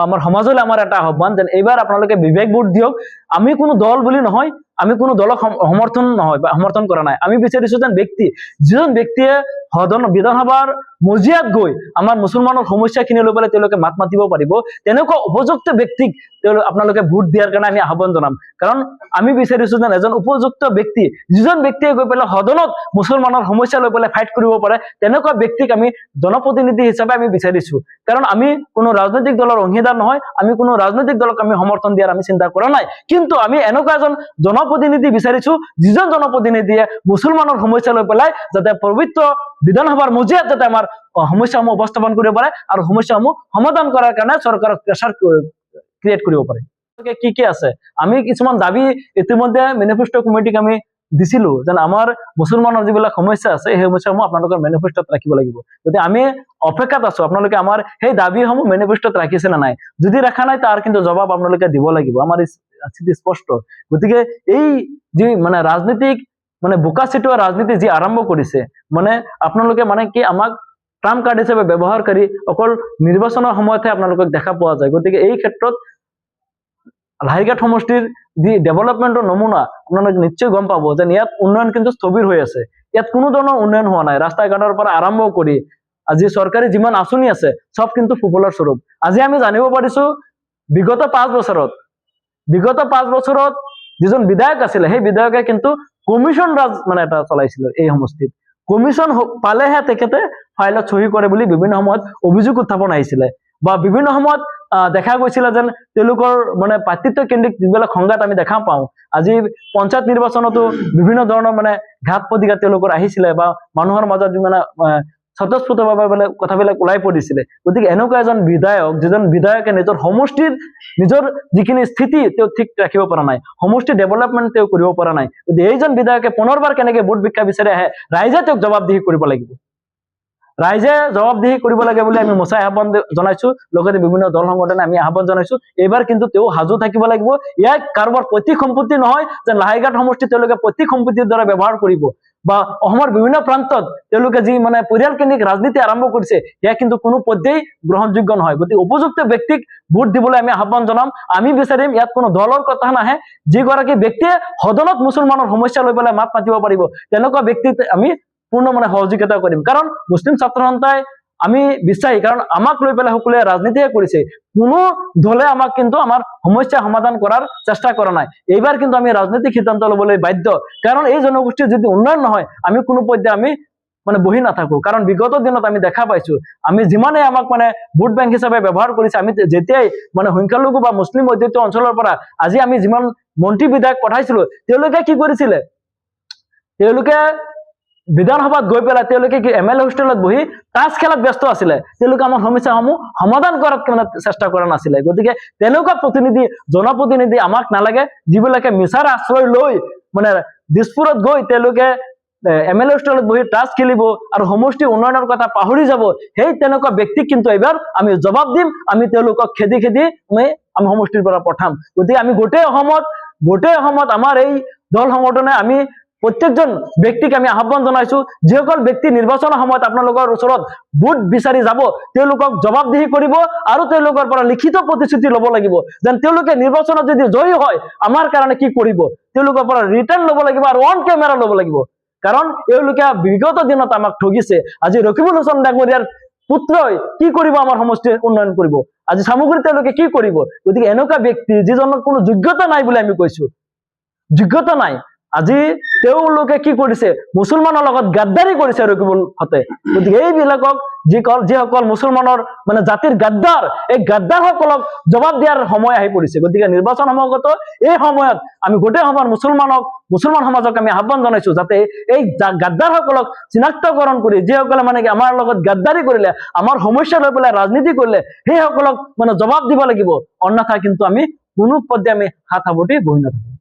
আমাৰ সমাজলৈ আমাৰ এটা আহ্বান যে এইবাৰ আপোনালোকে বিবেক ভোট দিয়ক। আমি কোনো দল বুলি নহয়, আমি কোনো দলক সমৰ্থন নহয় বা সমৰ্থন কৰা নাই। আমি বিচাৰিছো যেন ব্যক্তি, যিজন ব্যক্তিয়ে বিধানসভাৰ মজিয়াত গৈ আমাৰ মুছলমানৰ সমস্যাখিনি লৈ পেলাই তেওঁলোকে মাত মাতিব পাৰিব, তেনেকুৱা উপযুক্ত ব্যক্তিক আপোনালোকে ভোট দিয়াৰ কাৰণে আমি আহ্বান জনাম। কাৰণ আমি বিচাৰিছো যেন এজন উপযুক্ত ব্যক্তি, যিজন ব্যক্তিয়ে গৈ পেলাই সদনত মুছলমানৰ সমস্যা লৈ পেলাই ফাইট কৰিব পাৰে, তেনেকুৱা ব্যক্তিক আমি জনপ্ৰতিনিধি হিচাপে আমি বিচাৰিছো। কাৰণ আমি কোনো ৰাজনৈতিক দলৰ অংশীদাৰ নহয়, আমি কোনো ৰাজনৈতিক দলক আমি সমৰ্থন দিয়াৰ আমি চিন্তা কৰা নাই। কিন্তু আমি এনেকুৱা এজন জনপ্ৰতিনিধি বিচাৰিছো, যিজন জনপ্ৰতিনিধিয়ে মুছলমানৰ সমস্যা লৈ পেলাই যাতে পবিত্ৰ বিধানসভাৰ মজিয়াত যাতে আমাৰ সমস্যাসমূহ উপস্থাপন কৰিব পাৰে আৰু সমস্যাসমূহ সমাধান কৰাৰ কাৰণে চৰকাৰক প্ৰেছাৰ ক্ৰিয়েট কৰিব পাৰে। কি কি আছে, আমি কিছুমান দাবী ইতিমধ্যে মেনিফেষ্টো কমিটিক আমি দিছিলো, যেন আমাৰ মুছলমানৰ যিবিলাক সমস্যা আছে সেই সমস্যাসমূহ আপোনালোকৰ মেনিফেষ্টোত ৰাখিব লাগিব। গতিকে আমি অপেক্ষাত আছো আপোনালোকে আমাৰ সেই দাবীসমূহ মেনিফেষ্টোত ৰাখিছে নে নাই। যদি ৰাখা নাই তাৰ কিন্তু জবাব আপোনালোকে দিব লাগিব, আমাৰ স্থিতি স্পষ্ট। গতিকে এই যি মানে ৰাজনীতিক মানে বোকা চিটোৱা ৰাজনীতি যি আৰম্ভ কৰিছে, মানে আপোনালোকে মানে কি আমাক ট্ৰাম্প কাৰ্ড হিচাপে ব্যৱহাৰ কৰি অকল নিৰ্বাচনৰ সময়তহে আপোনালোকক দেখা পোৱা যায়। গতিকে এই ক্ষেত্ৰত লাহিৰঘাট সমষ্টিৰ যি ডেভেলপমেণ্টৰ নমুনা আপোনালোকে নিশ্চয় গম পাব যে ইয়াত উন্নয়ন কিন্তু স্থবিৰ হৈ আছে। ইয়াত কোনো ধৰণৰ উন্নয়ন হোৱা নাই। ৰাস্তা ঘাটৰ পৰা আৰম্ভ কৰি আজি চৰকাৰী যিমান আঁচনি আছে সব কিন্তু ফুফলৰ স্বৰূপ। আজি আমি জানিব পাৰিছো বিগত 5 বছৰত যিজন বিধায়ক আছিলে সেই বিধায়কে কিন্তু কমিশন ৰাজ মানে এটা চলাইছিল এই সমষ্টিত। কমিশন পালেহে তেখেতে ফাইলত চহী কৰে বুলি বিভিন্ন সময়ত অভিযোগ উত্থাপন আহিছিলে, বা বিভিন্ন সময়ত দেখা গৈছিলে যেন তেওঁলোকৰ মানে পাৰ্টিত্ব কেন্দ্ৰিক যিবিলাক সংঘাত আমি দেখা পাওঁ। আজি পঞ্চায়ত নিৰ্বাচনতো বিভিন্ন ধৰণৰ মানে ঘাত প্ৰতিঘাত তেওঁলোকৰ আহিছিলে, বা মানুহৰ মাজত মানে স্বতঃস্ফূৰ্তভাৱে কথাবিলাক ওলাই পৰিছিলে। গতিকে এনেকুৱা এজন বিধায়ক, যিজন বিধায়কে নিজৰ সমষ্টিৰ নিজৰ যিখিনি স্থিতি তেওঁ ঠিক ৰাখিব পৰা নাই, সমষ্টি ডেভেলপমেণ্ট তেওঁ কৰিব পৰা নাই। গতিকে এইজন বিধায়কে পুনৰবাৰ কেনেকে ভোট ভিক্ষা বিচাৰি আহে, ৰাইজে তেওঁক জবাবদিহি কৰিব লাগিব। ৰাইজে জবাবদিহি কৰিব লাগে বুলি আমি মোচাই আহ্বান জনাইছো। লগতে বিভিন্ন দল সংগঠনে আমি আহ্বান জনাইছো, এইবাৰ কিন্তু তেওঁ সাজু থাকিব লাগিব। ইয়াক কাৰোবাৰ পৈতৃক সম্পত্তি নহয় যে লাহিৰঘাট সমষ্টি তেওঁলোকে পৈতৃক সম্পত্তিৰ দ্বাৰা ব্যৱহাৰ কৰিব, বা অসমৰ বিভিন্ন প্ৰান্তত তেওঁলোকে যি মানে পৰিয়াল কেন্দ্ৰিক ৰাজনীতি আৰম্ভ কৰিছে, সেয়া কিন্তু কোনো পৰ্যায়ে গ্ৰহণযোগ্য নহয়। গতিকে উপযুক্ত ব্যক্তিক ভোট দিবলৈ আমি আহ্বান জনাম। আমি বিচাৰিম ইয়াত কোনো দলৰ কথা নাহে, যিগৰাকী ব্যক্তিয়ে সদনত মুছলমানৰ সমস্যা লৈ পেলাই মাত মাতিব পাৰিব তেনেকুৱা ব্যক্তিক আমি পূৰ্ণ মানে সহযোগিতা কৰিম। কাৰণ মুছলিম ছাত্ৰ সন্থাই আমি বিশ্বাসী, কাৰণ আমাক লৈ পেলাই সকলোৱে ৰাজনীতিয়ে কৰিছে, কোনো দলে আমাক কিন্তু আমাৰ সমস্যা সমাধান কৰাৰ চেষ্টা কৰা নাই। এইবাৰ কিন্তু আমি ৰাজনৈতিক সিদ্ধান্ত ল'বলৈ বাধ্য, কাৰণ এই জনগোষ্ঠীৰ যদি উন্নয়ন নহয় আমি কোনো পৰ্যায়ে আমি মানে বহি নাথাকো। কাৰণ বিগত দিনত আমি দেখা পাইছো, আমি যিমানে আমাক মানে ভোট বেংক হিচাপে ব্যৱহাৰ কৰিছে, আমি যেতিয়াই মানে সংখ্যালঘু বা মুছলিম অধ্যুষিত অঞ্চলৰ পৰা আজি আমি যিমান মন্ত্ৰী বিধায়ক পঠাইছিলো, তেওঁলোকে কি কৰিছিলে, তেওঁলোকে বিধানসভাত গৈ পেলাই তেওঁলোকে কি MLA হোষ্টেলত বহি তাছ খেলাত ব্যস্ত আছিলে, তেওঁলোকে আমাৰ সমস্যাসমূহ সমাধান কৰাত মানে চেষ্টা কৰা নাছিলে। গতিকে তেনেকুৱা প্ৰতিনিধি, জনপ্ৰতিনিধি আমাক নালাগে, যিবিলাকে মিছাৰ আশ্ৰয় লৈ মানে দিছপুৰত গৈ তেওঁলোকে MLA হোষ্টেলত বহি তাছ খেলিব আৰু সমষ্টি উন্নয়নৰ কথা পাহৰি যাব, সেই তেনেকুৱা ব্যক্তিক কিন্তু এইবাৰ আমি জবাব দিম। আমি তেওঁলোকক খেদি আমি সমষ্টিৰ পৰা পঠাম। গতিকে আমি গোটেই অসমত আমাৰ এই দল সংগঠনে আমি প্ৰত্যেকজন ব্যক্তিক আমি আহ্বান জনাইছো, যিসকল ব্যক্তি নিৰ্বাচনৰ সময়ত আপোনালোকৰ ওচৰত ভোট বিচাৰি যাব তেওঁলোকক জবাবদিহি কৰিব, আৰু তেওঁলোকৰ পৰা লিখিত প্ৰতিশ্ৰুতি ল'ব লাগিব যেন তেওঁলোকে নিৰ্বাচনত যদি জয়ী হয় আমাৰ কাৰণে কি কৰিব, তেওঁলোকৰ পৰা ৰিটাৰ্ণ ল'ব লাগিব আৰু অন কেমেৰা ল'ব লাগিব। কাৰণ এওঁলোকে বিগত দিনত আমাক ঠগিছে। আজি ৰকিবুল হুছেইন ডাঙৰীয়াৰ পুত্ৰই কি কৰিব, আমাৰ সমষ্টিৰ উন্নয়ন কৰিব, আজি সামগ্ৰী তেওঁলোকে কি কৰিব। গতিকে এনেকুৱা ব্যক্তি যিজনৰ কোনো যোগ্যতা নাই বুলি আমি কৈছো, যোগ্যতা নাই, আজি তেওঁলোকে কি কৰিছে, মুছলমানৰ লগত গাদ্দাৰী কৰিছে ৰকিবুল হতে। গতিকে এইবিলাকক যিসকল মুছলমানৰ মানে জাতিৰ গাদ্দাৰ, এই গাদ্দাৰ সকলক জবাব দিয়াৰ সময় আহি পৰিছে। গতিকে নিৰ্বাচন সমাগত এই সময়ত আমি গোটেই সময়ত মুছলমান সমাজক আমি আহ্বান জনাইছো যাতে এই গাদ্দাৰ সকলক চিনাক্তকৰণ কৰি, যিসকলে মানে কি আমাৰ লগত গাদ্দাৰী কৰিলে, আমাৰ সমস্যা লৈ পেলাই ৰাজনীতি কৰিলে, সেই সকলক মানে জবাব দিব লাগিব। অন্যথা কিন্তু আমি কোনো পৰ্যায়ে আমি হাত সাৱটি বহি নাথাকো।